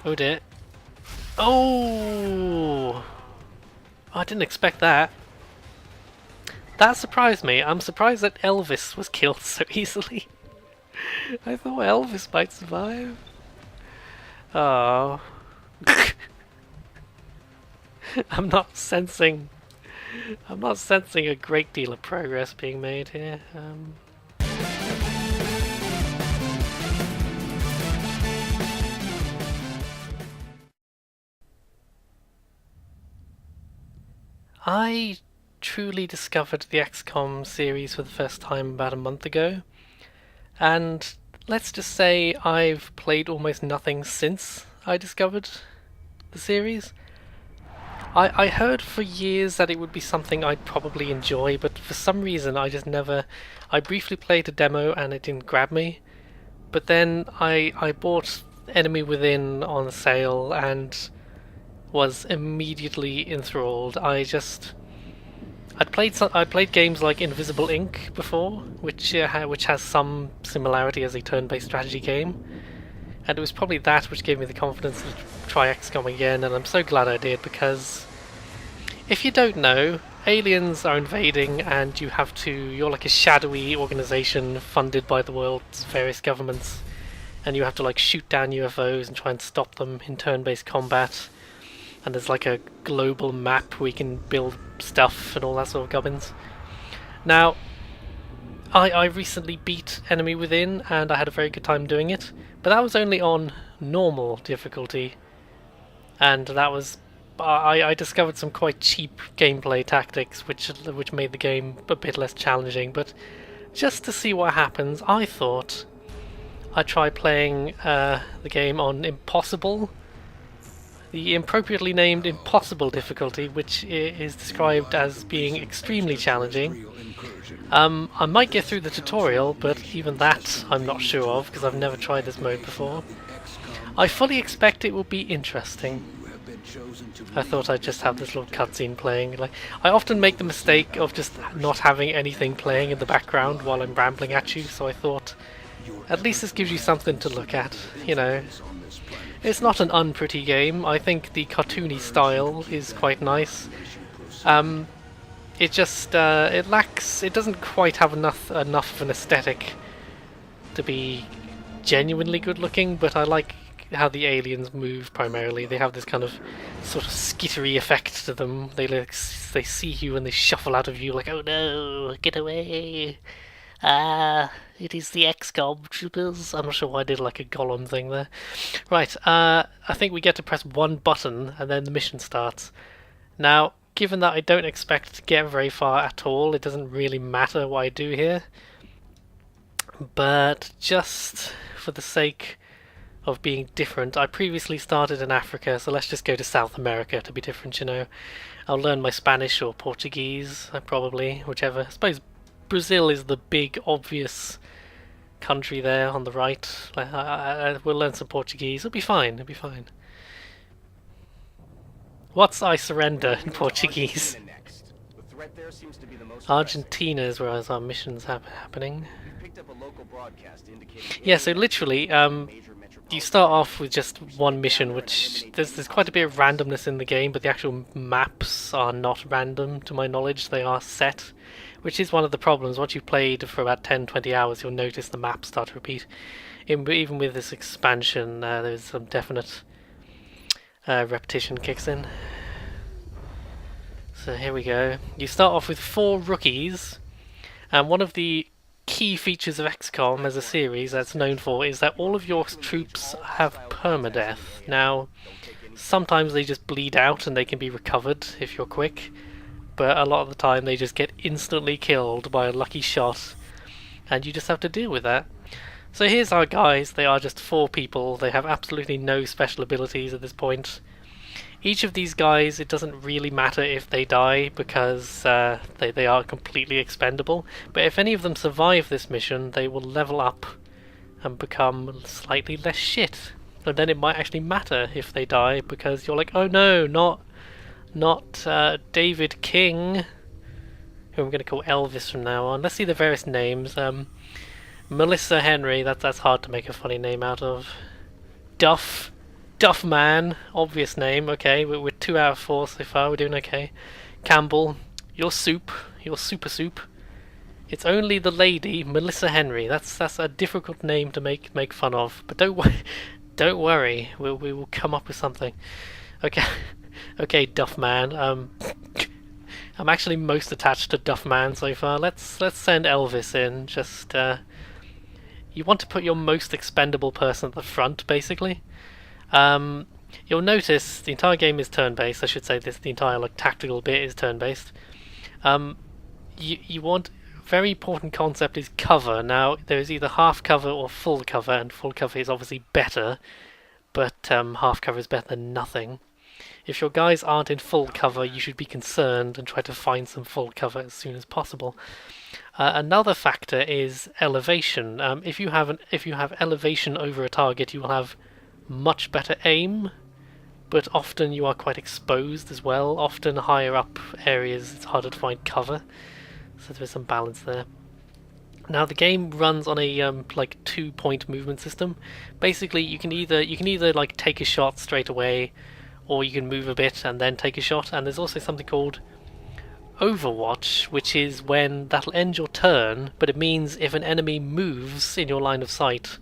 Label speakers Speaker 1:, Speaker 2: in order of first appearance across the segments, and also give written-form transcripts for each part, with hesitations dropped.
Speaker 1: Oh dear. Oh! I didn't expect that. That surprised me. I'm surprised that Elvis was killed so easily. I thought Elvis might survive. Oh. I'm not sensing a great deal of progress being made here. I truly discovered the XCOM series for the first time about a month ago, and let's just say I've played almost nothing since I discovered the series. I heard for years that it would be something I'd probably enjoy, but for some reason I just never... I briefly played a demo and it didn't grab me, but then I bought Enemy Within on sale and was immediately enthralled. I'd played games like Invisible Ink before, which has some similarity as a turn-based strategy game, and it was probably that which gave me the confidence to try XCOM again, and I'm so glad I did, because if you don't know, aliens are invading and you're like a shadowy organization funded by the world's various governments, and you have to like shoot down UFOs and try and stop them in turn-based combat, and there's like a global map where you can build stuff and all that sort of gubbins. Now, I recently beat Enemy Within and I had a very good time doing it, but that was only on normal difficulty, and that was... I discovered some quite cheap gameplay tactics which made the game a bit less challenging, but just to see what happens, I thought I'd try playing the game on Impossible, the appropriately named Impossible difficulty, which is described as being extremely challenging. I might get through the tutorial, but even that I'm not sure of, because I've never tried this mode before. I fully expect it will be interesting. I thought I'd just have this little cutscene playing. Like, I often make the mistake of just not having anything playing in the background while I'm rambling at you, so I thought at least this gives you something to look at, you know. It's not an unpretty game. I think the cartoony style is quite nice. It just it doesn't quite have enough of an aesthetic to be genuinely good looking, but I like how the aliens move primarily. They have this kind of sort of skittery effect to them. They see you and they shuffle out of view like, oh no, get away. It is the XCOM troopers. I'm not sure why I did like a Gollum thing there. Right, I think we get to press one button and then the mission starts. Now, given that I don't expect to get very far at all, it doesn't really matter what I do here. But just for the sake of being different, I previously started in Africa, so let's just go to South America to be different, you know. I'll learn my Spanish or Portuguese, probably, whichever. I suppose Brazil is the big, obvious country there on the right. We'll learn some Portuguese. It'll be fine, it'll be fine. What's I surrender in Portuguese? Argentina is where our mission's happening. Yeah, so literally, you start off with just one mission, which there's quite a bit of randomness in the game, but the actual maps are not random, to my knowledge. They are set, which is one of the problems. Once you've played for about 10-20 hours, you'll notice the maps start to repeat. Even with this expansion, there's some definite repetition kicks in. So here we go. You start off with 4 rookies, and one of the key features of XCOM as a series that's known for is that all of your troops have permadeath. Now, sometimes they just bleed out and they can be recovered if you're quick, but a lot of the time they just get instantly killed by a lucky shot, and you just have to deal with that. So here's our guys. They are just 4 people. They have absolutely no special abilities at this point. Each of these guys, it doesn't really matter if they die, because they are completely expendable. But if any of them survive this mission, they will level up and become slightly less shit. And then it might actually matter if they die, because you're like, oh no, not David King, who I'm going to call Elvis from now on. Let's see the various names. Melissa Henry, that's hard to make a funny name out of. Duff, Duffman, obvious name. Okay, we're 2 out of 4 so far. We're doing okay. Campbell, your soup, your super soup. It's only the lady, Melissa Henry. That's a difficult name to make fun of. But don't worry, we will come up with something. Okay, okay, Duffman. I'm actually most attached to Duffman so far. Let's send Elvis in. Just you want to put your most expendable person at the front, basically. You'll notice the entire game is turn-based. I should say the entire tactical bit is turn-based. You want very important concept is cover. Now there's either half cover or full cover, and full cover is obviously better, but half cover is better than nothing. If your guys aren't in full cover, you should be concerned and try to find some full cover as soon as possible. Another factor is elevation. If you have elevation over a target, you will have much better aim, but often you are quite exposed as well. Often higher up areas it's harder to find cover, so there's some balance there. Now the game runs on a 2-point movement system. Basically, you can either take a shot straight away, or you can move a bit and then take a shot. And there's also something called Overwatch, which is when that'll end your turn, but it means if an enemy moves in your line of sight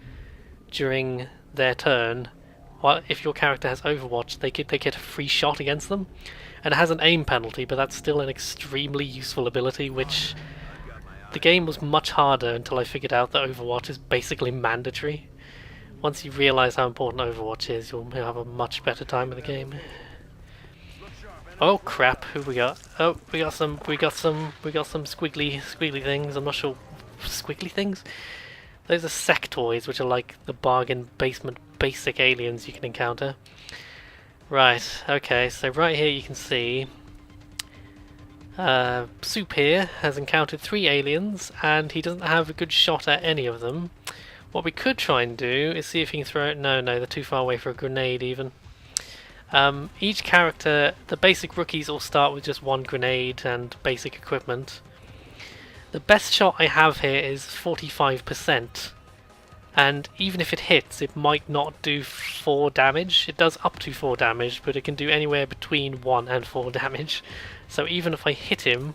Speaker 1: during their turn, if your character has Overwatch, they get a free shot against them, and it has an aim penalty, but that's still an extremely useful ability, which the game was much harder until I figured out that Overwatch is basically mandatory. Once you realise how important Overwatch is, you'll have a much better time in the game. Oh crap! Who we got? Oh, we got some squiggly things. I'm not sure, squiggly things. Those are sectoids, which are like the bargain basement basic aliens you can encounter. Right. Okay. So right here you can see Soup here has encountered 3 aliens, and he doesn't have a good shot at any of them. What we could try and do is see if he can throw it. No, they're too far away for a grenade even. Each character, the basic rookies all start with just 1 grenade and basic equipment. The best shot I have here is 45%, and even if it hits, it might not do 4 damage. It does up to 4 damage, but it can do anywhere between 1 and 4 damage. So even if I hit him,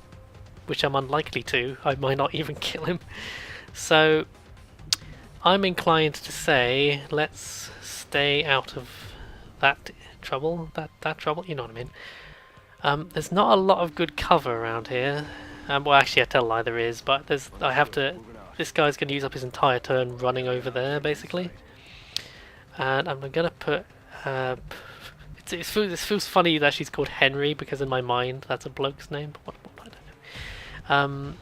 Speaker 1: which I'm unlikely to, I might not even kill him. So I'm inclined to say, let's stay out of that trouble, that trouble, you know what I mean. There's not a lot of good cover around here. Well, actually, I tell a lie, there is, but this guy's going to use up his entire turn running over there, basically. And I'm going to put... it feels funny that she's called Henry, because in my mind that's a bloke's name, but what I don't know.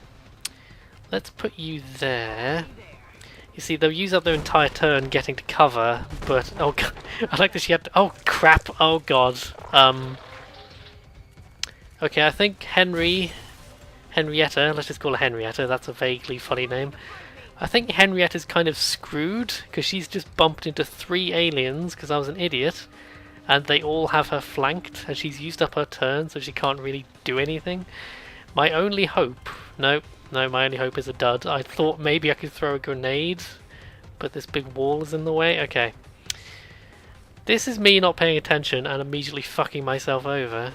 Speaker 1: Let's put you there. You see, they'll use up their entire turn getting to cover, but... Oh, God, I like that she had to... Oh, crap! Oh, God. Okay, I think Henrietta, let's just call her Henrietta, that's a vaguely funny name. I think Henrietta's kind of screwed, because she's just bumped into 3 aliens, because I was an idiot, and they all have her flanked, and she's used up her turn, so she can't really do anything. My only hope... No, my only hope is a dud. I thought maybe I could throw a grenade, but this big wall is in the way. Okay. This is me not paying attention and immediately fucking myself over.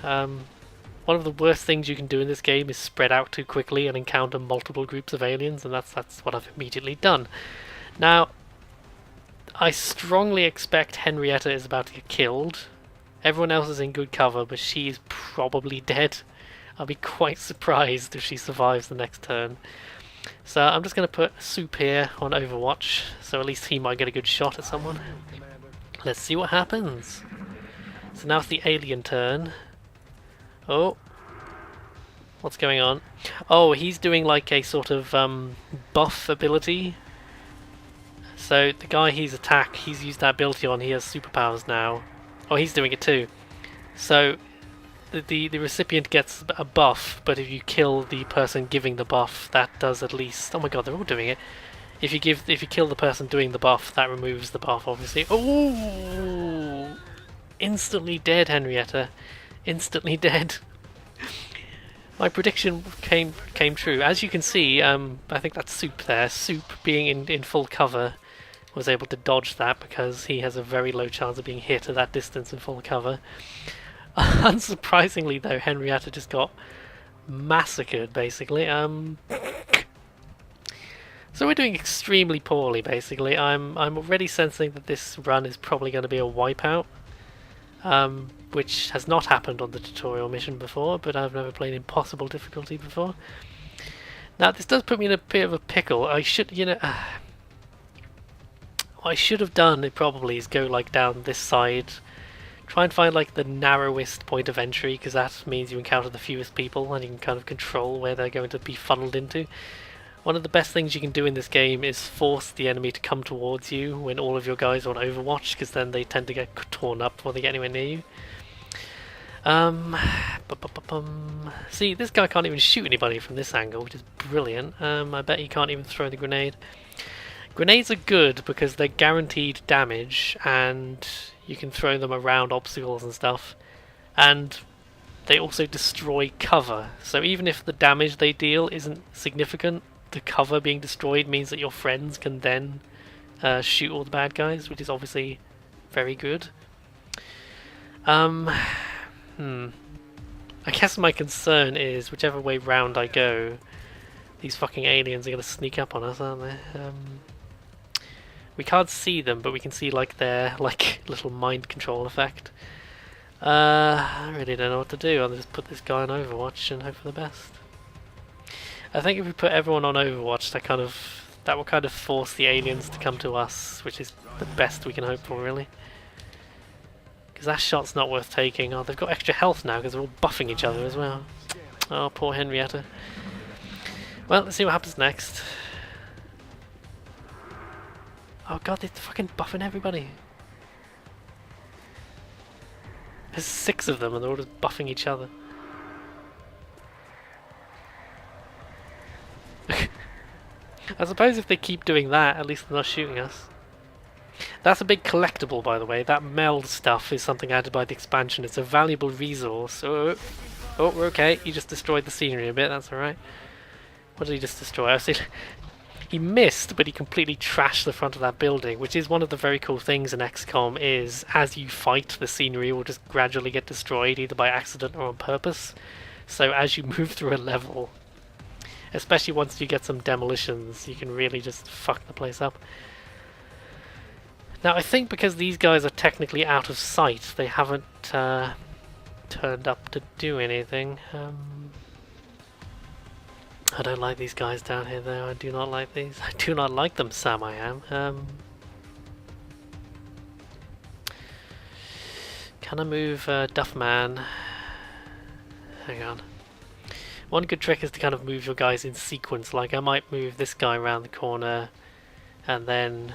Speaker 1: One of the worst things you can do in this game is spread out too quickly and encounter multiple groups of aliens, and that's what I've immediately done. Now, I strongly expect Henrietta is about to get killed. Everyone else is in good cover, but she is probably dead. I'll be quite surprised if she survives the next turn. So I'm just going to put Soup here on Overwatch, so at least he might get a good shot at someone. Let's see what happens. So now it's the alien turn. Oh, what's going on? Oh, he's doing like a sort of buff ability. So the guy he's used that ability on, he has superpowers now. Oh, he's doing it too. So the recipient gets a buff, but if you kill the person giving the buff, that does at least... Oh my god, they're all doing it. If you kill the person doing the buff, that removes the buff, obviously. Oh! Instantly dead, Henrietta. Instantly dead. My prediction came true. As you can see, I think that's Soup there. Soup being in full cover was able to dodge that because he has a very low chance of being hit at that distance in full cover. Unsurprisingly, though, Henrietta just got massacred, basically. So we're doing extremely poorly, basically. I'm already sensing that this run is probably going to be a wipeout, which has not happened on the tutorial mission before, but I've never played impossible difficulty before. Now, this does put me in a bit of a pickle. I should, what I should have done, it probably, is go, like, down this side, try and find, like, the narrowest point of entry, because that means you encounter the fewest people, and you can kind of control where they're going to be funneled into. One of the best things you can do in this game is force the enemy to come towards you when all of your guys are on Overwatch, because then they tend to get torn up before they get anywhere near you. See, this guy can't even shoot anybody from this angle, which is brilliant. I bet he can't even throw the grenade. Grenades are good because they're guaranteed damage, and you can throw them around obstacles and stuff. And they also destroy cover, so even if the damage they deal isn't significant, the cover being destroyed means that your friends can then shoot all the bad guys, which is obviously very good. I guess my concern is whichever way round I go, these fucking aliens are going to sneak up on us, aren't they? We can't see them, but we can see like their little mind control effect. I really don't know what to do. I'll just put this guy on Overwatch and hope for the best. I think if we put everyone on Overwatch, that will kind of force the aliens to come to us, which is the best we can hope for, really. Because that shot's not worth taking. Oh, they've got extra health now because they're all buffing each other as well. Oh, poor Henrietta. Well, let's see what happens next. Oh god, they're fucking buffing everybody. There's 6 of them and they're all just buffing each other. I suppose if they keep doing that, at least they're not shooting us. That's a big collectible, by the way. That meld stuff is something added by the expansion. It's a valuable resource. Oh, we're okay. He just destroyed the scenery a bit. That's alright. What did he just destroy? He missed, but he completely trashed the front of that building, which is one of the very cool things in XCOM, is as you fight, the scenery will just gradually get destroyed, either by accident or on purpose. So as you move through a level, especially once you get some demolitions, you can really just fuck the place up. Now I think because these guys are technically out of sight, they haven't turned up to do anything. I don't like these guys down here though, I do not like these. I do not like them, Sam, I am. Can I move Duffman? Hang on. One good trick is to kind of move your guys in sequence, like I might move this guy around the corner and then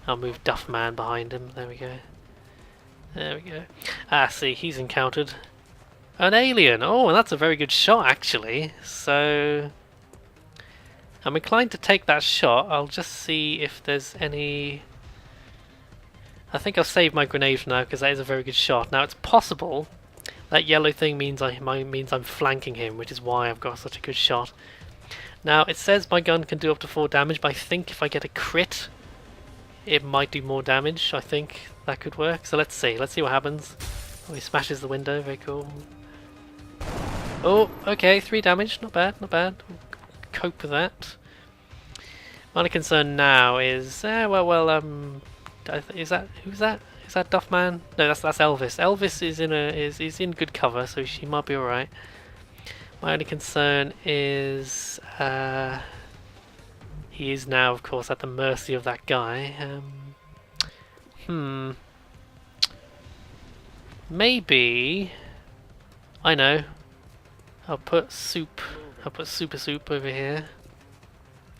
Speaker 1: I'll move Duffman behind him. There we go. There we go. Ah, see, he's encountered an alien. Oh, and that's a very good shot, actually. So I'm inclined to take that shot. I'll just see if there's any... I think I'll save my grenade for now, because that is a very good shot. Now, it's possible that yellow thing means I'm flanking him, which is why I've got such a good shot. Now, it says my gun can do up to 4 damage, but I think if I get a crit, it might do more damage. I think that could work. So let's see. Let's see what happens. Oh, he smashes the window. Very cool. Oh, okay. 3 damage. Not bad. Not bad. Cope with that. My only concern now is... is that... Who's that? Is that Duffman? No, that's Elvis. Elvis is in good cover, so she might be alright. My only concern is... he is now, of course, at the mercy of that guy. Maybe... I know. I'll put Super Soup over here.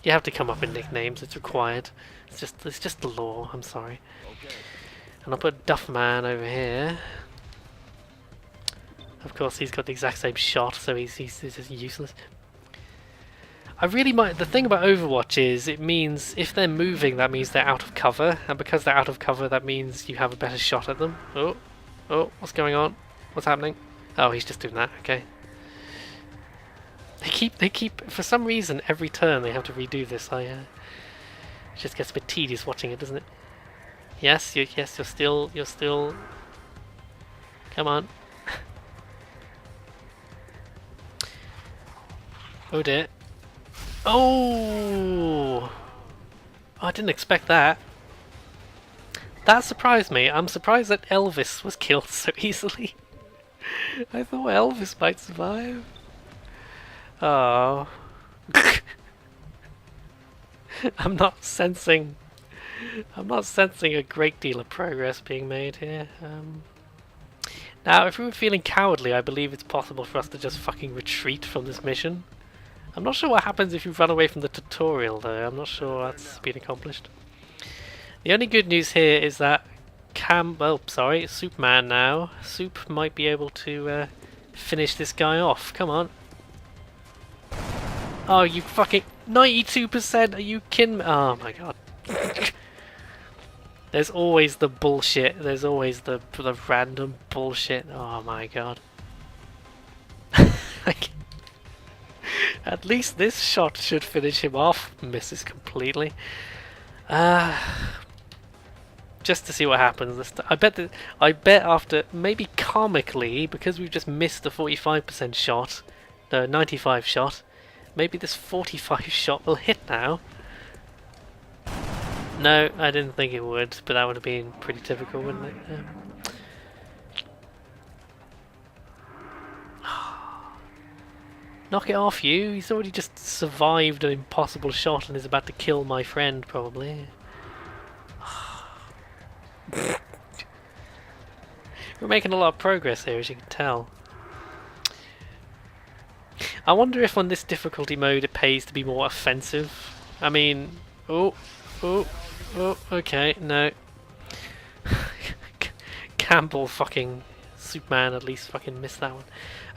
Speaker 1: You have to come up with nicknames, it's required. It's just the law, I'm sorry. And I'll put Duffman over here. Of course, he's got the exact same shot, so he's just useless. I really might... The thing about Overwatch is, it means if they're moving, that means they're out of cover. And because they're out of cover, that means you have a better shot at them. Oh, what's going on? What's happening? Oh, he's just doing that, okay. They keep, for some reason, every turn they have to redo this. just gets a bit tedious watching it, doesn't it? Yes, you're still. Come on. Oh dear. Oh! I didn't expect that. That surprised me. I'm surprised that Elvis was killed so easily. I thought Elvis might survive. Oh. I'm not sensing a great deal of progress being made here. Now, if we were feeling cowardly, I believe it's possible for us to just fucking retreat from this mission. I'm not sure what happens if you run away from the tutorial, though. I'm not sure that's been accomplished. The only good news here is that Superman now. Soup might be able to finish this guy off. Come on. Oh, you fucking 92%! Are you kidding me? Oh my god. There's always the bullshit. There's always the random bullshit. Oh my god. At least this shot should finish him off. Misses completely. Just to see what happens. I bet after, maybe karmically, because we've just missed the 45% shot, no, 95 shot, maybe this 45 shot will hit now. No, I didn't think it would, but that would have been pretty typical, wouldn't it? Knock it off, you! He's already just survived an impossible shot and is about to kill my friend, probably. We're making a lot of progress here, as you can tell. I wonder if on this difficulty mode it pays to be more offensive. I mean... Oh, okay, no. Campbell fucking... Superman at least fucking missed that one.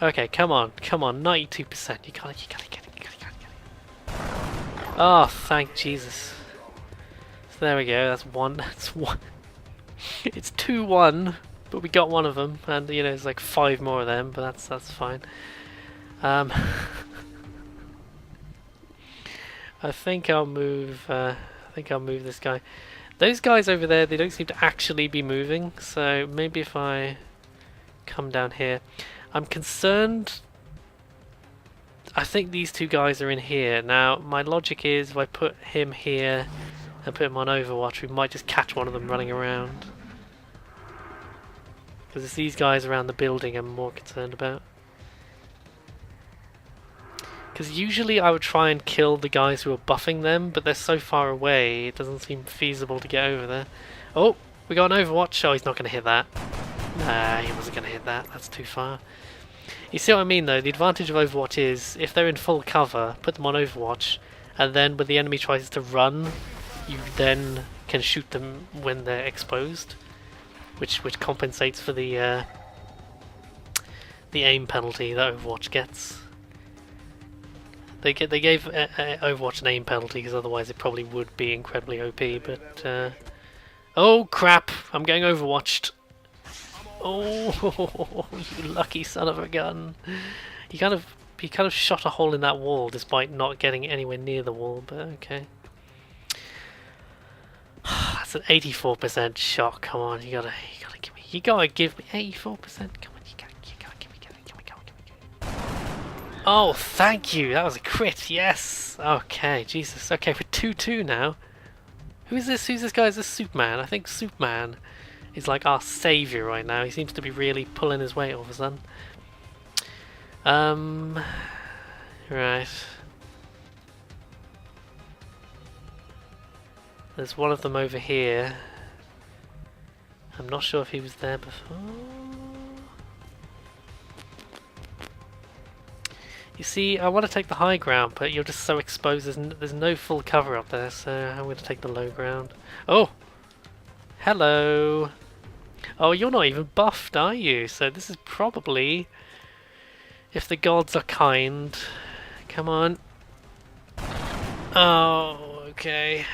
Speaker 1: Okay, come on, 92%. You gotta get it. Oh, thank Jesus. So there we go, that's one. That's one. It's 2-1, but we got one of them, and you know, there's like 5 more of them, but that's fine. I think I'll move this guy. Those guys over there, they don't seem to actually be moving, so maybe if I come down here. I'm concerned. I think these two guys are in here. Now, my logic is if I put him here and put him on Overwatch, we might just catch one of them running around. Because it's these guys around the building I'm more concerned about. Because usually I would try and kill the guys who are buffing them, but they're so far away, it doesn't seem feasible to get over there. Oh, we got an Overwatch. Oh, he's not going to hit that. Nah, he wasn't going to hit that. That's too far. You see what I mean, though? The advantage of Overwatch is, if they're in full cover, put them on Overwatch, and then when the enemy tries to run, you then can shoot them when they're exposed, which compensates for the aim penalty that Overwatch gets. They gave Overwatch an aim penalty because otherwise it probably would be incredibly OP. But oh crap! I'm getting Overwatched. Oh, you lucky son of a gun! He kind of shot a hole in that wall despite not getting anywhere near the wall. But okay, that's an 84% shot. Come on, you gotta give me 84%. Come on, you gotta give me. Oh, thank you. That was a crit. Yes. Okay, Jesus. Okay, we're 2-2 now. Who's this guy? Is this Superman? I think Superman is like our saviour right now. He seems to be really pulling his weight all of a sudden. Right. There's one of them over here. I'm not sure if he was there before. You see, I want to take the high ground, but you're just so exposed. There's no full cover up there, so I'm going to take the low ground. Oh! Hello! Oh, you're not even buffed, are you? So this is probably... If the gods are kind... Come on. Oh, okay.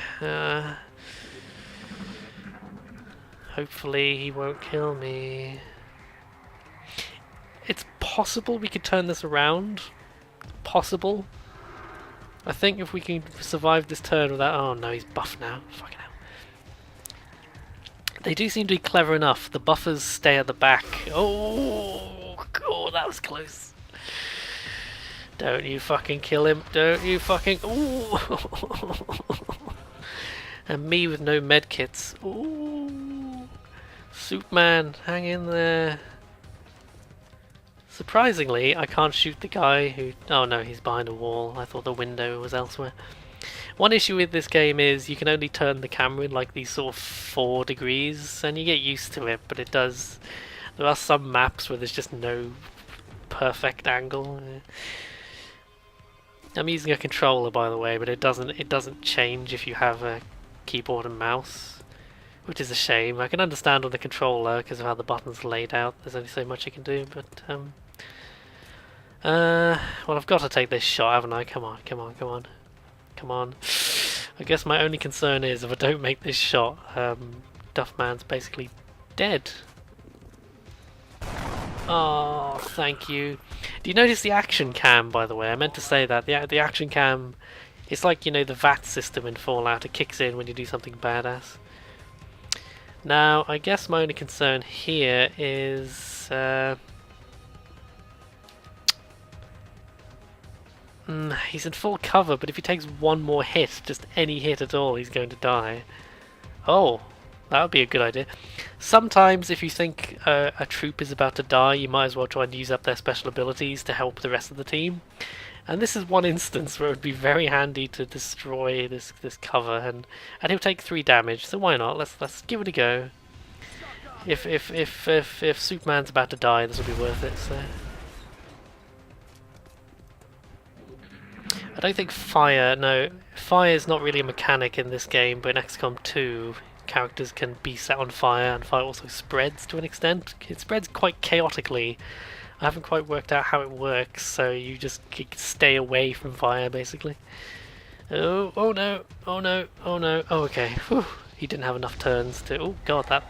Speaker 1: Hopefully he won't kill me. It's possible we could turn this around. Possible. I think if we can survive this turn without... Oh no, he's buff now. Fucking hell. They do seem to be clever enough. The buffers stay at the back. Oh, that was close. Don't you fucking kill him. Don't you fucking... Ooh. And me with no medkits. Ooh. Superman, hang in there. Surprisingly, I can't shoot the guy who... Oh no, he's behind a wall. I thought the window was elsewhere. One issue with this game is you can only turn the camera in like these sort of 4 degrees, and you get used to it, but it does... There are some maps where there's just no perfect angle. I'm using a controller, by the way, but it doesn't change if you have a keyboard and mouse, which is a shame. I can understand on the controller because of how the buttons are laid out. There's only so much you can do, but well, I've got to take this shot, haven't I? Come on, come on, come on. Come on. I guess my only concern is if I don't make this shot, Duffman's basically dead. Oh, thank you. Do you notice the action cam, by the way? I meant to say that. The action cam, it's like, you know, the VAT system in Fallout. It kicks in when you do something badass. Now, I guess my only concern here is... he's in full cover, but if he takes one more hit, just any hit at all, he's going to die. Oh, that would be a good idea. Sometimes if you think a troop is about to die, you might as well try and use up their special abilities to help the rest of the team. And this is one instance where it would be very handy to destroy this cover, and he'll take 3 damage, so why not? Let's give it a go. If Superman's about to die, this will be worth it, so... I don't think fire is not really a mechanic in this game, but in XCOM 2 characters can be set on fire, and fire also spreads to an extent. It spreads quite chaotically. I haven't quite worked out how it works, so you just stay away from fire basically. Oh no, oh no, oh no, oh okay. Whew. He didn't have enough turns to... Oh god,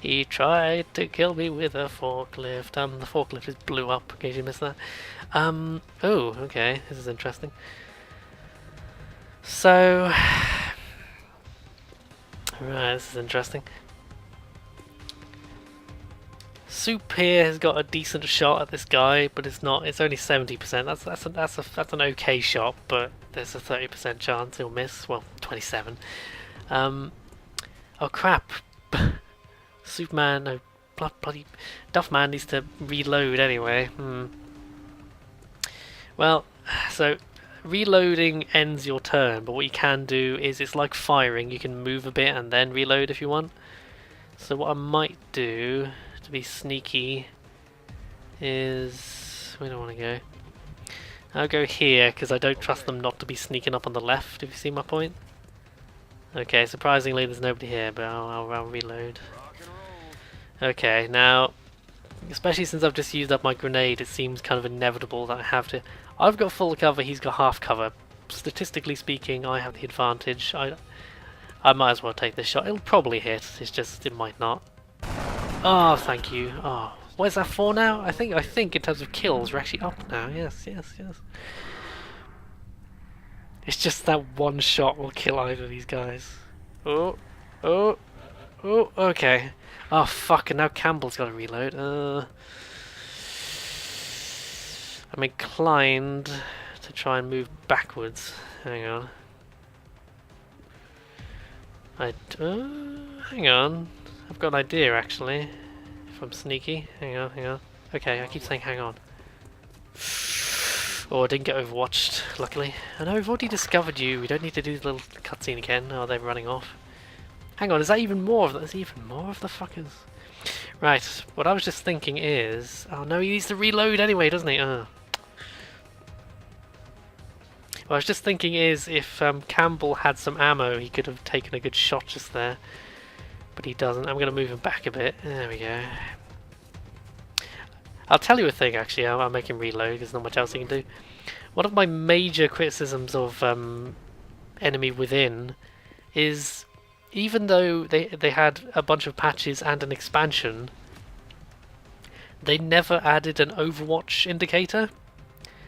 Speaker 1: he tried to kill me with a forklift. The forklift just blew up, in case you missed that. Oh, okay, this is interesting. So... Right, this is interesting. Soup here has got a decent shot at this guy, but it's only 70%. That's an okay shot, but there's a 30% chance he'll miss. Well, 27. Oh crap. Superman, no, bloody Duffman needs to reload anyway. Well, so reloading ends your turn, but what you can do is it's like firing. You can move a bit and then reload if you want. So what I might do to be sneaky is... Where do I want to go? I'll go here because I don't trust them not to be sneaking up on the left, if you see my point. Okay, surprisingly there's nobody here, but I'll reload. Okay, now, especially since I've just used up my grenade, it seems kind of inevitable that I have to... I've got full cover, he's got half cover. Statistically speaking, I have the advantage. I might as well take this shot. It'll probably hit, it's just, it might not. Oh, thank you. Oh, what is that for now? I think in terms of kills, we're actually up now. Yes. It's just that one shot will kill either of these guys. Oh, okay. Oh, fuck, and now Campbell's got to reload. I'm inclined to try and move backwards. Hang on. Hang on. I've got an idea, actually. If I'm sneaky. Hang on. Okay, I keep saying hang on. Oh, I didn't get overwatched, luckily. I know, we've already discovered you. We don't need to do the little cutscene again. Oh, they're running off. Hang on, is that even more of that? There's even more of the fuckers. Right, what I was just thinking is... Oh no, he needs to reload anyway, doesn't he? What I was just thinking is if Campbell had some ammo, he could have taken a good shot just there. But he doesn't. I'm going to move him back a bit. There we go. I'll tell you a thing, actually. I'll make him reload. There's not much else he can do. One of my major criticisms of Enemy Within is, even though they had a bunch of patches and an expansion, they never added an Overwatch indicator.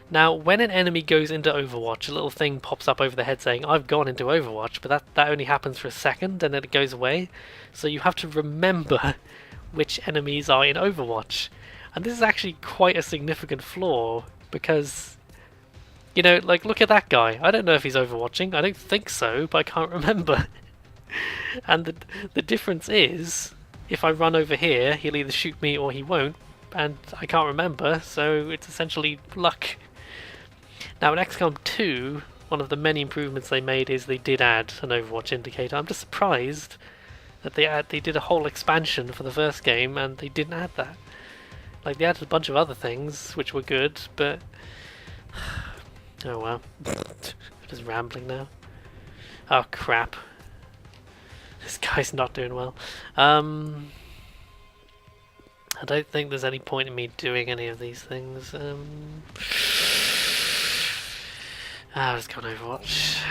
Speaker 1: Now, when an enemy goes into Overwatch, a little thing pops up over the head saying, I've gone into Overwatch, but that only happens for a second and then it goes away. So you have to remember which enemies are in Overwatch. And this is actually quite a significant flaw, because, you know, like, look at that guy. I don't know if he's Overwatching, I don't think so, but I can't remember. And the difference is, if I run over here, he'll either shoot me or he won't, and I can't remember, so it's essentially luck. Now in XCOM 2, one of the many improvements they made is they did add an Overwatch indicator. I'm just surprised that they did a whole expansion for the first game and they didn't add that. Like, they added a bunch of other things which were good, but oh well. Just rambling now. Oh crap. This guy's not doing well. I don't think there's any point in me doing any of these things. I'll just go on Overwatch.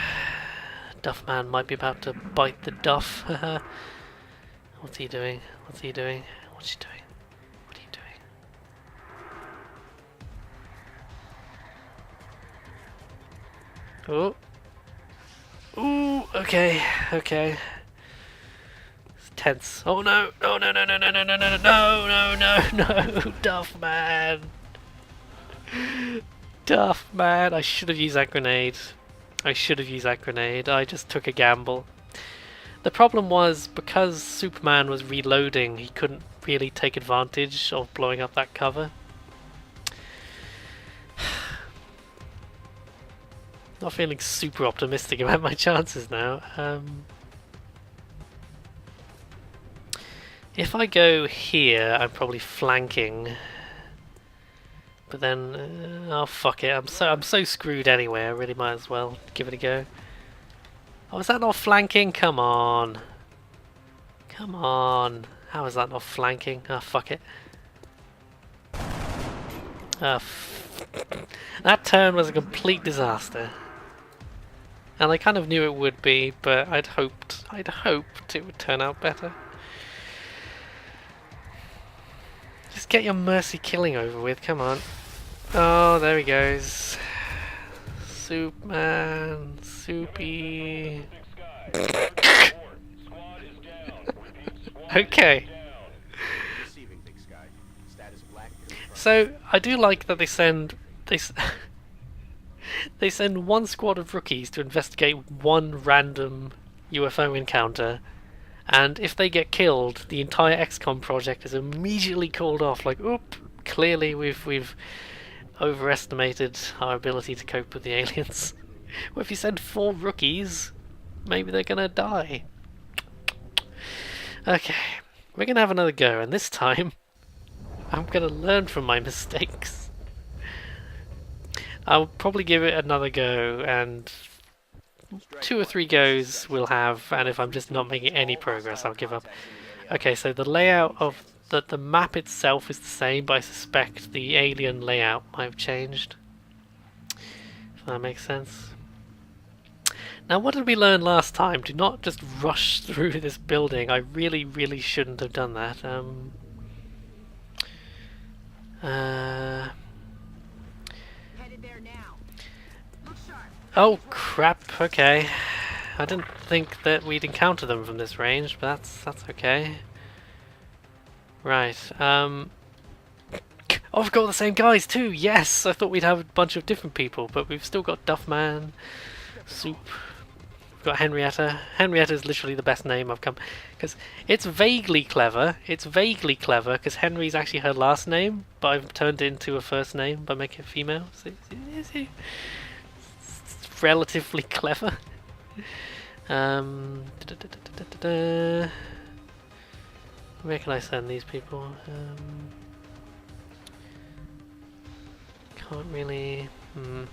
Speaker 1: Duffman might be about to bite the duff. What's he doing? What's he doing? What's he doing? What are you doing? Oh. Ooh, okay, okay. It's tense. Oh no! No, no, no, no, no, no, no, no, no, no, no, Duffman! Duffman! I should have used that grenade. I should have used that grenade. I just took a gamble. The problem was, because Superman was reloading, he couldn't really take advantage of blowing up that cover. Not feeling super optimistic about my chances now. If I go here, I'm probably flanking. But then, oh fuck it! I'm so screwed anyway. I really might as well give it a go. Oh, is that not flanking? Come on, come on! How is that not flanking? Oh fuck it! That turn was a complete disaster, and I kind of knew it would be, but I'd hoped it would turn out better. Just get your mercy killing over with, come on. Oh, there he goes. Superman, Soupy. Okay. So, I do like that they send one squad of rookies to investigate one random UFO encounter. And if they get killed, the entire XCOM project is immediately called off. Like, oop, clearly we've overestimated our ability to cope with the aliens. Well, if you send 4 rookies, maybe they're gonna die. Okay, we're gonna have another go, and this time I'm gonna learn from my mistakes. I'll probably give it another go, and 2 or 3 goes we'll have, and if I'm just not making any progress, I'll give up. Okay, so the layout of the map itself is the same, but I suspect the alien layout might have changed. If that makes sense. Now, what did we learn last time? Do not just rush through this building. I really, really shouldn't have done that. Oh crap, okay. I didn't think that we'd encounter them from this range, but that's okay. Right, oh, we've got the same guys too, yes! I thought we'd have a bunch of different people, but we've still got Duffman, Soup, we've got Henrietta. Henrietta is literally the best name I've come... because it's vaguely clever, because Henry's actually her last name, but I've turned it into a first name by making it female. So, relatively clever. Where can I send these people? Can't really... There's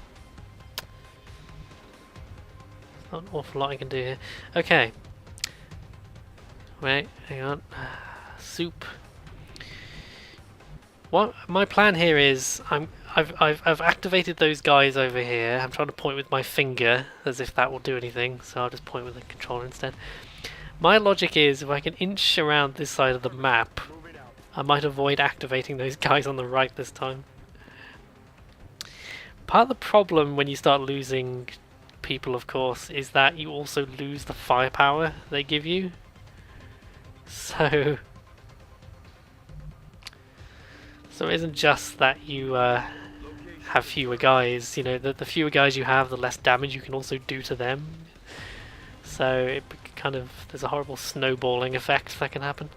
Speaker 1: not an awful lot I can do here. Okay. Wait, hang on. Soup. What my plan here is, I've activated those guys over here. I'm trying to point with my finger as if that will do anything, so I'll just point with the controller instead. My logic is, if I can inch around this side of the map, I might avoid activating those guys on the right this time. Part of the problem when you start losing people, of course, is that you also lose the firepower they give you. So it isn't just that you have fewer guys, you know, the fewer guys you have, the less damage you can also do to them. So it kind of, there's a horrible snowballing effect that can happen.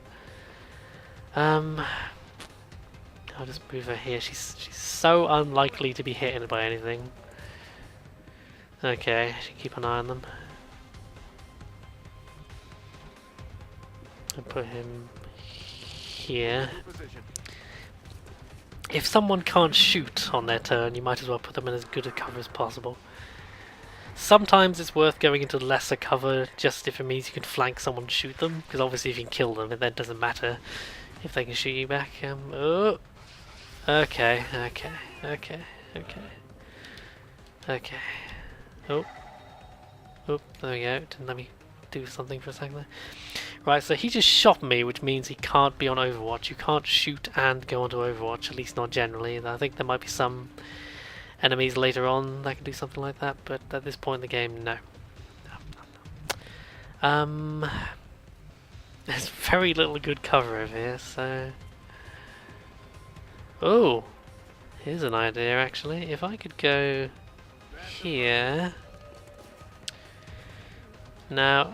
Speaker 1: I'll just move her here. She's so unlikely to be hit by anything. Okay, I should keep an eye on them. And put him here. If someone can't shoot on their turn, you might as well put them in as good a cover as possible. Sometimes it's worth going into lesser cover just if it means you can flank someone and shoot them, because obviously if you can kill them, it then doesn't matter if they can shoot you back. Oh. Okay. Oh, there we go. Didn't let me do something for a second there. Right, so he just shot me, which means he can't be on Overwatch. You can't shoot and go onto Overwatch, at least not generally. I think there might be some enemies later on that can do something like that, but at this point in the game, no. There's very little good cover over here, so... Oh! Here's an idea, actually. If I could go here... Now,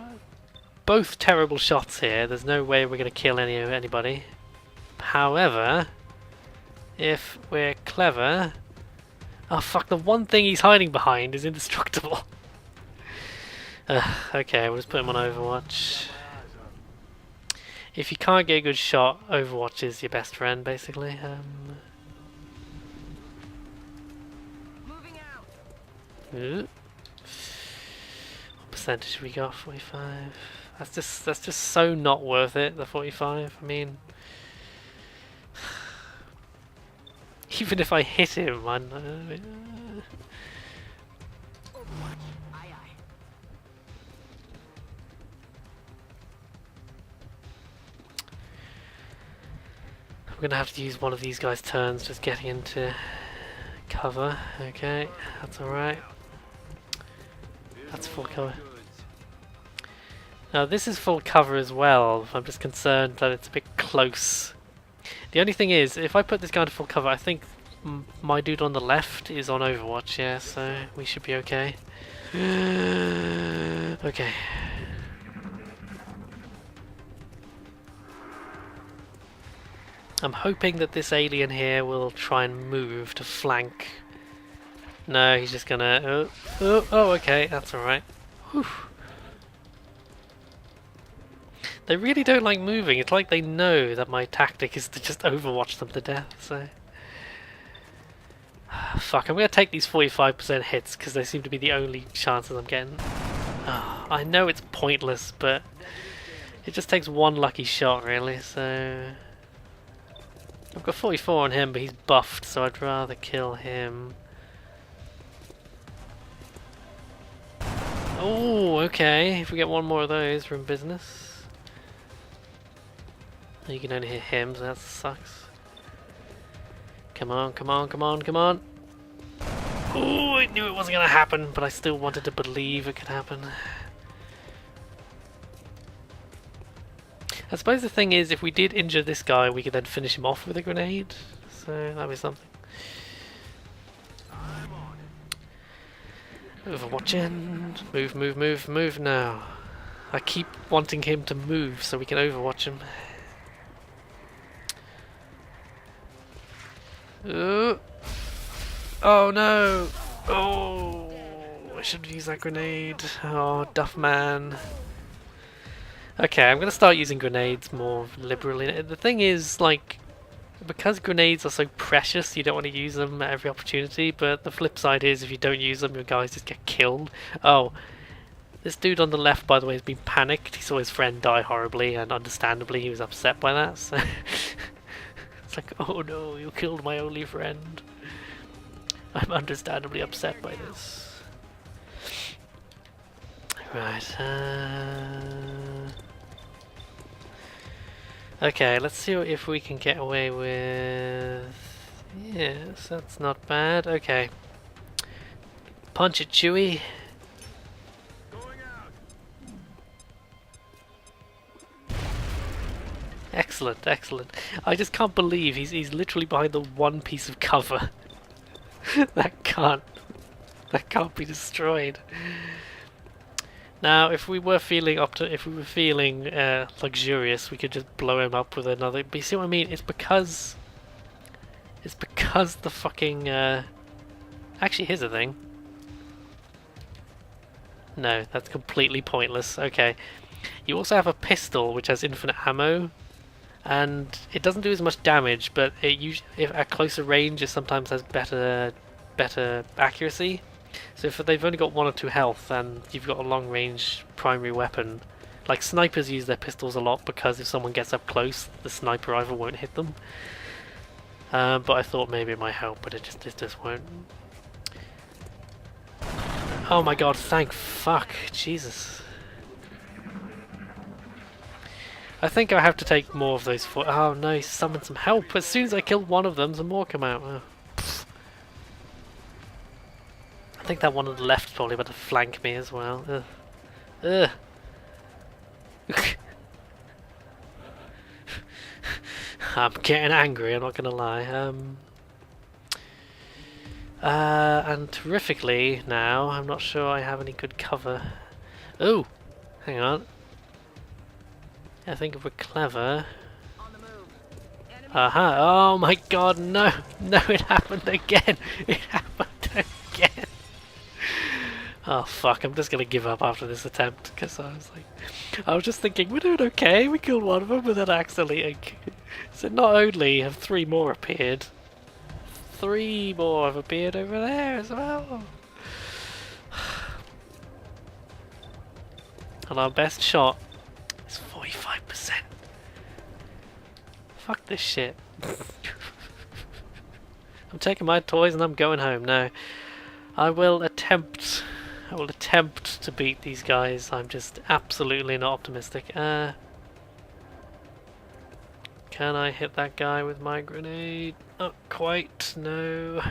Speaker 1: both terrible shots here. There's no way we're going to kill anybody. However, if we're clever... Oh fuck, the one thing he's hiding behind is indestructible. Okay, we'll just put him on Overwatch. If you can't get a good shot, Overwatch is your best friend, basically. What percentage we got? 45. That's just so not worth it. The 45. I mean, even if I hit him, I'm gonna have to use one of these guys' turns just getting into cover. Okay, that's alright. That's full cover. Now this is full cover as well. I'm just concerned that it's a bit close. The only thing is, if I put this guy into full cover, I think my dude on the left is on Overwatch, yeah, so we should be okay. Okay. I'm hoping that this alien here will try and move to flank. No, he's just gonna... Oh, okay, that's alright. They really don't like moving. It's like they know that my tactic is to just overwatch them to death, so... Fuck, I'm gonna take these 45% hits because they seem to be the only chances I'm getting. Oh, I know it's pointless, but it just takes one lucky shot, really, so... I've got 44 on him, but he's buffed, so I'd rather kill him. Oh, okay. If we get one more of those, we're in business. You can only hit him, so that sucks. Come on, come on, come on, come on. Oh, I knew it wasn't going to happen, but I still wanted to believe it could happen. I suppose the thing is, if we did injure this guy, we could then finish him off with a grenade. So that'd be something. Overwatching. Move, move, move, move now. I keep wanting him to move so we can overwatch him. Oh no! Oh, I should have used that grenade. Oh, Duff man. Okay, I'm gonna start using grenades more liberally. The thing is, like, because grenades are so precious, you don't want to use them at every opportunity, but the flip side is if you don't use them, your guys just get killed. Oh, this dude on the left, by the way, has been panicked. He saw his friend die horribly, and understandably he was upset by that, so... It's like, oh no, you killed my only friend. I'm understandably upset by this. Right, okay, let's see if we can get away with... Yes, that's not bad. Okay. Punch it, Chewie. Excellent, excellent. I just can't believe he's literally behind the one piece of cover that can't be destroyed. Now, if we were feeling luxurious, we could just blow him up with another. But you see what I mean? It's because the fucking. Actually, here's the thing. No, that's completely pointless. Okay, you also have a pistol which has infinite ammo. And it doesn't do as much damage, but if at closer range, it sometimes has better accuracy. So if they've only got 1 or 2 health, and you've got a long-range primary weapon, like snipers use their pistols a lot because if someone gets up close, the sniper rifle won't hit them. But I thought maybe it might help, but it just won't. Oh my god! Thank fuck, Jesus. I think I have to take more of those for. Oh no, he summoned some help. As soon as I killed one of them, some more come out. Oh. I think that one on the left is probably about to flank me as well. Ugh. I'm getting angry, I'm not gonna lie. And terrifically now, I'm not sure I have any good cover. Oh, hang on. I think if we're clever. Aha! Oh my god, no! No, it happened again! It happened again! Oh fuck, I'm just gonna give up after this attempt, because I was just thinking, we're doing okay, we killed one of them, but then accidentally. So not only have 3 more appeared, 3 more have appeared over there as well! And our best shot is 45%. Fuck this shit. I'm taking my toys and I'm going home now. I will attempt to beat these guys. I'm just absolutely not optimistic. Can I hit that guy with my grenade? Not quite, no.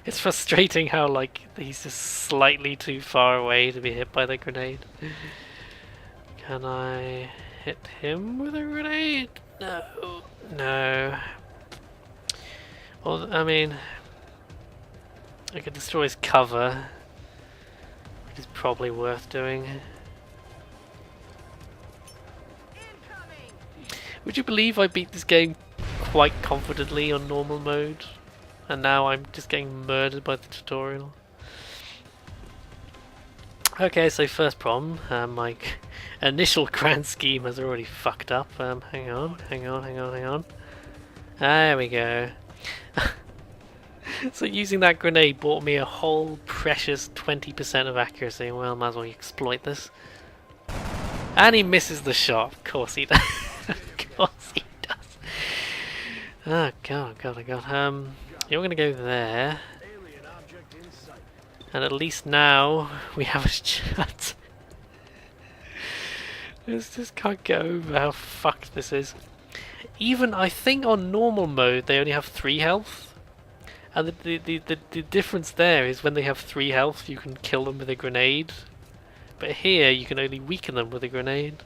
Speaker 1: It's frustrating how like he's just slightly too far away to be hit by the grenade. Can I hit him with a grenade? No. No. Well, I mean, I could destroy his cover, which is probably worth doing. Would you believe I beat this game quite confidently on normal mode, and now I'm just getting murdered by the tutorial? Okay, so first problem, my initial grand scheme has already fucked up. Hang on. There we go. So using that grenade bought me a whole precious 20% of accuracy. Well, might as well exploit this. And he misses the shot. Of course he does. Of course he does. Oh god. You're gonna go there. And at least now we have a chance. I just can't get over how fucked this is. Even I think on normal mode they only have 3 health. And the difference there is when they have 3 health you can kill them with a grenade. But here you can only weaken them with a grenade.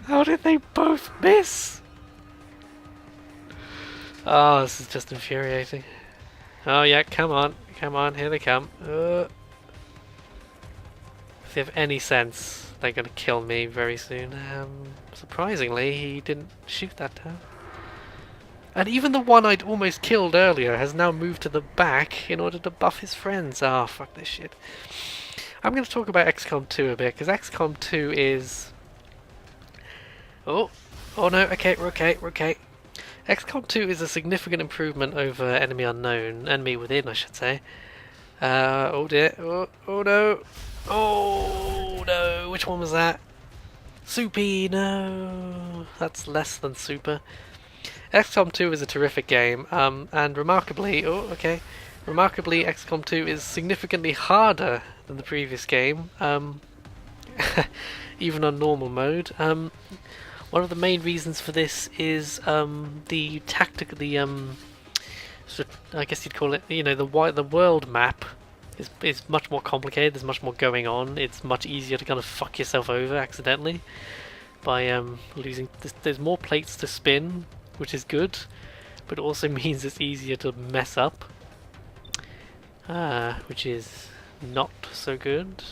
Speaker 1: How did they both miss? Oh, this is just infuriating. Oh yeah, come on, here they come. If they have any sense, they're gonna kill me very soon. Surprisingly, he didn't shoot that down. And even the one I'd almost killed earlier has now moved to the back in order to buff his friends. Ah, oh, fuck this shit. I'm gonna talk about XCOM 2 a bit, because XCOM 2 is... Oh no, okay, we're okay. XCOM 2 is a significant improvement over Enemy Unknown. Enemy Within, I should say. Oh dear. Oh no. Which one was that? Soupy, no. That's less than super. XCOM 2 is a terrific game. And remarkably, XCOM 2 is significantly harder than the previous game. Even on normal mode. One of the main reasons for this is the tactic, I guess you'd call it, the world map is much more complicated. There's much more going on. It's much easier to kind of fuck yourself over accidentally by losing. There's more plates to spin, which is good, but it also means it's easier to mess up, which is not so good.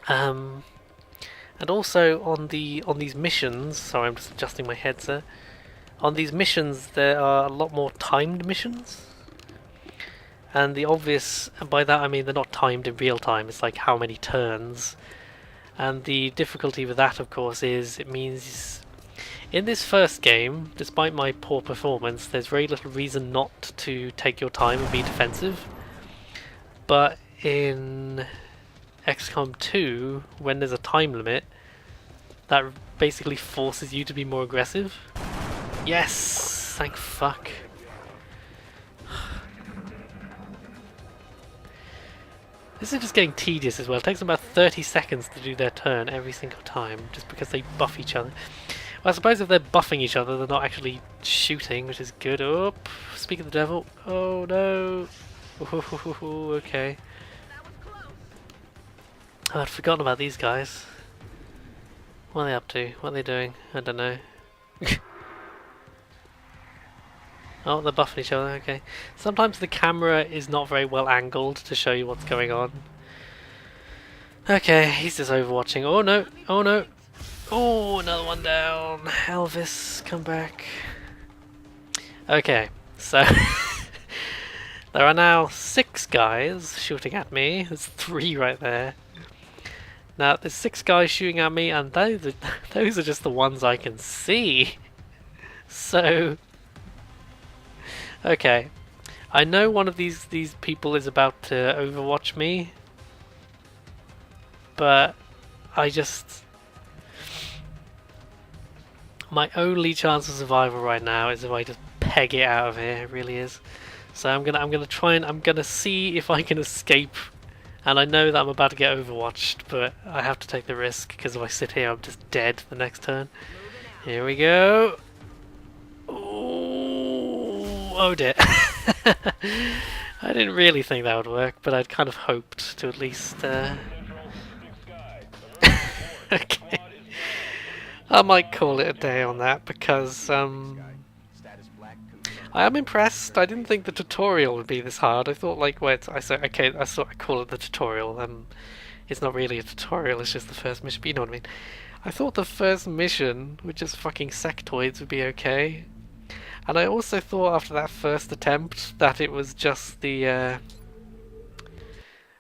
Speaker 1: And also on these missions, sorry, I'm just adjusting my headset. On these missions, there are a lot more timed missions. And the obvious, and by that I mean they're not timed in real time, it's like how many turns. And the difficulty with that, of course, is it means in this first game, despite my poor performance, there's very little reason not to take your time and be defensive. But in XCOM 2, when there's a time limit, that basically forces you to be more aggressive. Yes! Thank fuck. This is just getting tedious as well. It takes them about 30 seconds to do their turn every single time, just because they buff each other. Well, I suppose if they're buffing each other, they're not actually shooting, which is good. Oh, speak of the devil. Oh no. Ooh, okay. Oh, I'd forgotten about these guys. What are they up to? What are they doing? I don't know. Oh, they're buffing each other, okay. Sometimes the camera is not very well angled to show you what's going on. Okay, he's just overwatching. Oh no, oh no. Oh, another one down. Elvis, come back. Okay, so there are now 6 guys shooting at me. There's 3 right there. Now, there's 6 guys shooting at me, and those are just the ones I can see. So, okay, I know one of these people is about to overwatch me, but my only chance of survival right now is if I just peg it out of here. It really is. So I'm gonna see if I can escape. And I know that I'm about to get overwatched, but I have to take the risk, because if I sit here I'm just dead the next turn. Here we go. Oh dear. I didn't really think that would work, but I'd kind of hoped to at least okay. I might call it a day on that, because I am impressed. I didn't think the tutorial would be this hard. I thought, like, I call it the tutorial. It's not really a tutorial, it's just the first mission, but you know what I mean. I thought the first mission, with just fucking sectoids, would be okay. And I also thought after that first attempt that it was just the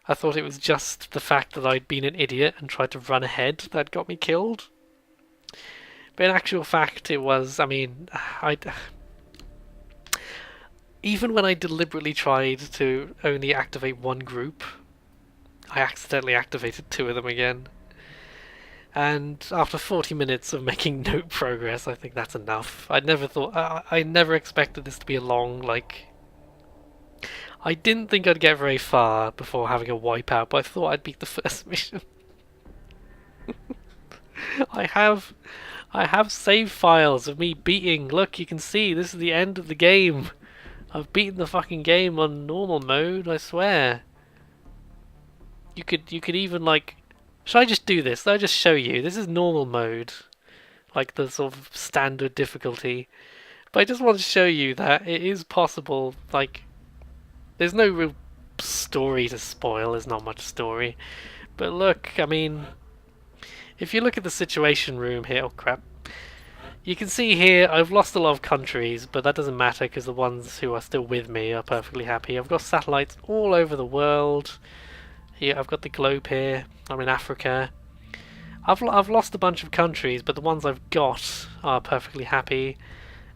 Speaker 1: I thought it was just the fact that I'd been an idiot and tried to run ahead that got me killed. But in actual fact it was, I mean, even when I deliberately tried to only activate one group, I accidentally activated 2 of them again. And after 40 minutes of making no progress, I think that's enough. I never expected this to be a long, like... I didn't think I'd get very far before having a wipeout, but I thought I'd beat the first mission. I have save files of me beating. Look, you can see, this is the end of the game. I've beaten the fucking game on normal mode, I swear. You could even, like... Should I just do this? I'll just show you. This is normal mode. Like the sort of standard difficulty. But I just want to show you that it is possible, like... There's no real story to spoil, there's not much story. But look, I mean... If you look at the situation room here... Oh crap. You can see here, I've lost a lot of countries, but that doesn't matter because the ones who are still with me are perfectly happy. I've got satellites all over the world. Here, I've got the globe here. I'm in Africa. I've lost a bunch of countries, but the ones I've got are perfectly happy.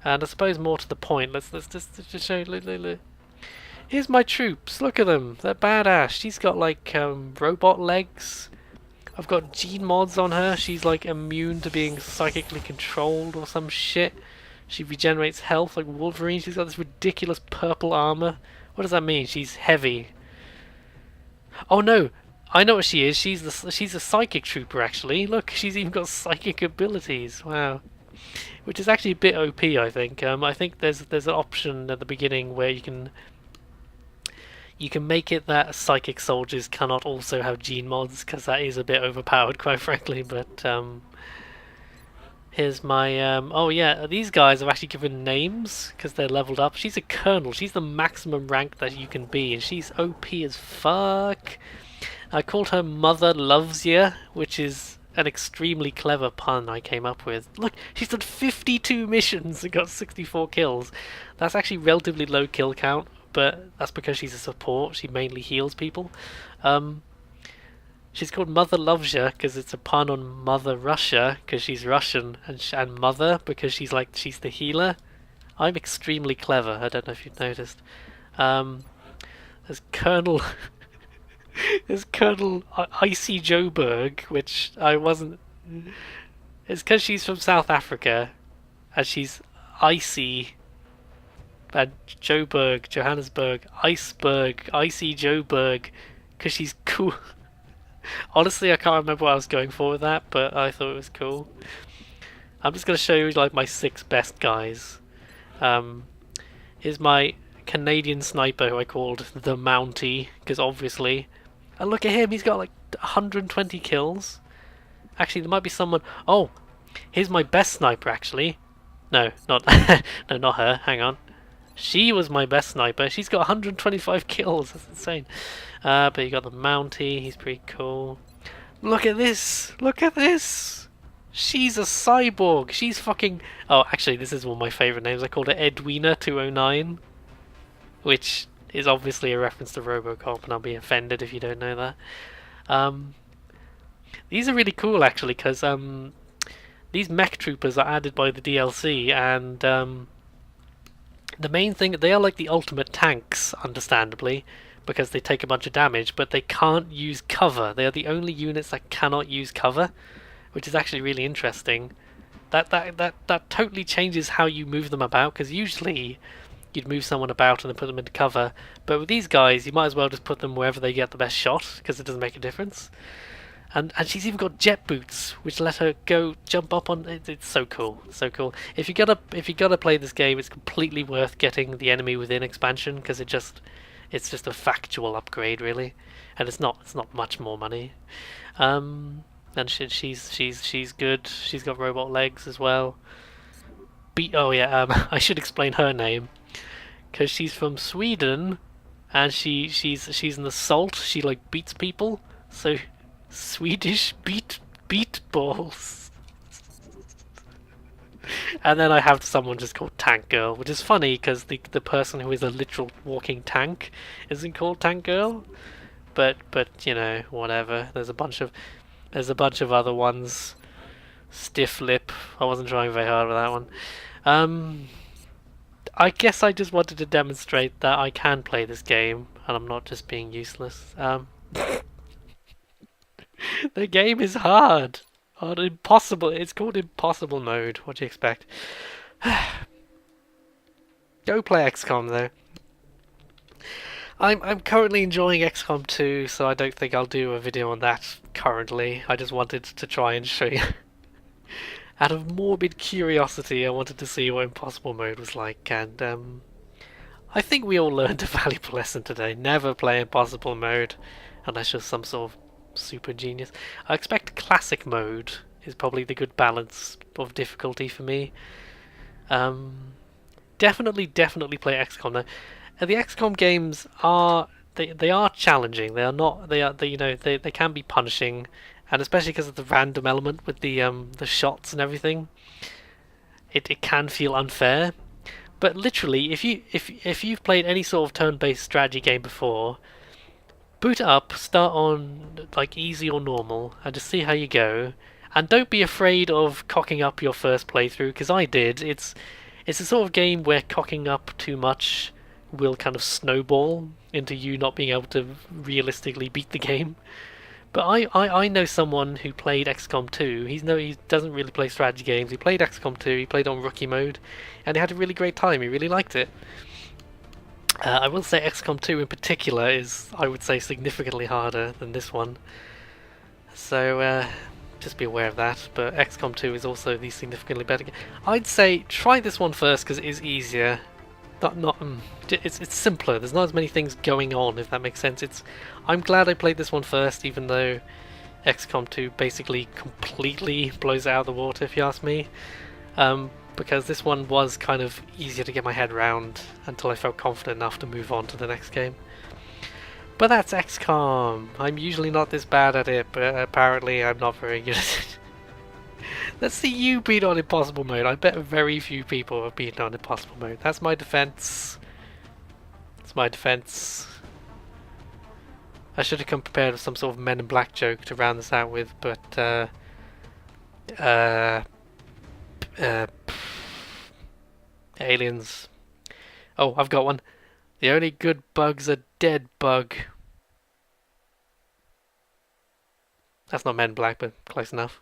Speaker 1: And I suppose more to the point, let's just show you. Look. Here's my troops. Look at them. They're badass. She's got like robot legs. I've got gene mods on her. She's like immune to being psychically controlled or some shit. She regenerates health like Wolverine. She's got this ridiculous purple armor. What does that mean? She's heavy. Oh no! I know what she is. She's a psychic trooper actually. Look, she's even got psychic abilities. Wow. Which is actually a bit OP, I think. I think there's an option at the beginning where you can make it that psychic soldiers cannot also have gene mods, because that is a bit overpowered, quite frankly. But here's my oh yeah, these guys have actually given names because they're leveled up. She's a colonel. She's the maximum rank that you can be, and she's OP as fuck. I called her Mother Loves Ya, which is an extremely clever pun I came up with. Look, she's done 52 missions and got 64 kills. That's actually relatively low kill count, but that's because she's a support. She mainly heals people. She's called Mother Loves Ya because it's a pun on Mother Russia, because she's Russian, and Mother because she's the healer. I'm extremely clever. I don't know if you've noticed. There's Colonel there's Colonel Icy Joburg, which I wasn't. It's because she's from South Africa, and she's icy. And Joburg, Johannesburg, Iceberg, Icy Joburg, because she's cool. Honestly, I can't remember what I was going for with that, but I thought it was cool. I'm just going to show you like my 6 best guys. Here's my Canadian sniper who I called the Mountie, because obviously. And look at him, he's got like 120 kills. Actually, there might be someone. Oh, here's my best sniper actually. No, not no, not her. Hang on. She was my best sniper. She's got 125 kills. That's insane. But you got the Mountie. He's pretty cool. Look at this. Look at this. She's a cyborg. She's fucking. Oh, actually, this is one of my favorite names. I called her Edwina 209, which is obviously a reference to RoboCop, and I'll be offended if you don't know that. These are really cool actually, because these mech troopers are added by the DLC, and the main thing, they are like the ultimate tanks, understandably, because they take a bunch of damage, but they can't use cover. They are the only units that cannot use cover, which is actually really interesting. That totally changes how you move them about, because usually you'd move someone about and then put them into cover, but with these guys you might as well just put them wherever they get the best shot, because it doesn't make a difference. And she's even got jet boots, which let her go jump up on. It's so cool, so cool. If you gotta play this game, it's completely worth getting the Enemy Within expansion, because it's just a factual upgrade really, and it's not much more money. And she's good. She's got robot legs as well. Oh yeah, I should explain her name, because she's from Sweden, and she's an assault. She like beats people, so. Swedish beat balls. And then I have someone just called Tank Girl, which is funny because the person who is a literal walking tank isn't called Tank Girl, but you know, whatever. There's a bunch of other ones. Stiff Lip. I wasn't trying very hard with that one. I guess I just wanted to demonstrate that I can play this game and I'm not just being useless. The game is hard. Impossible. It's called Impossible Mode. What do you expect? Go play XCOM though. I'm currently enjoying XCOM 2, so I don't think I'll do a video on that currently. I just wanted to try and show you. Out of morbid curiosity, I wanted to see what Impossible Mode was like, and I think we all learned a valuable lesson today. Never play Impossible Mode unless you're some sort of super genius. I expect classic mode is probably the good balance of difficulty for me. Definitely play XCOM though. The XCOM games are they are challenging. They are not. They can be punishing, and especially because of the random element with the shots and everything. It can feel unfair, but literally, if you've played any sort of turn-based strategy game before, boot it up, start on like easy or normal, and just see how you go. And don't be afraid of cocking up your first playthrough, because I did. It's a sort of game where cocking up too much will kind of snowball into you not being able to realistically beat the game. But I know someone who played XCOM 2. He doesn't really play strategy games. He played XCOM 2. He played on rookie mode, and he had a really great time. He really liked it. I will say XCOM 2 in particular is, I would say, significantly harder than this one. So just be aware of that. But XCOM 2 is also the significantly better game. I'd say try this one first because it is easier. It's simpler. There's not as many things going on, if that makes sense. I'm glad I played this one first, even though XCOM 2 basically completely blows it out of the water, if you ask me. Because this one was kind of easier to get my head around until I felt confident enough to move on to the next game. But that's XCOM. I'm usually not this bad at it, but apparently I'm not very good at it. Let's see you beat on Impossible Mode. I bet very few people have beaten on Impossible Mode. That's my defense. That's my defense. I should have come prepared with some sort of Men in Black joke to round this out with, but aliens. Oh, I've got one. The only good bug's a dead bug. That's not Men in Black, but close enough.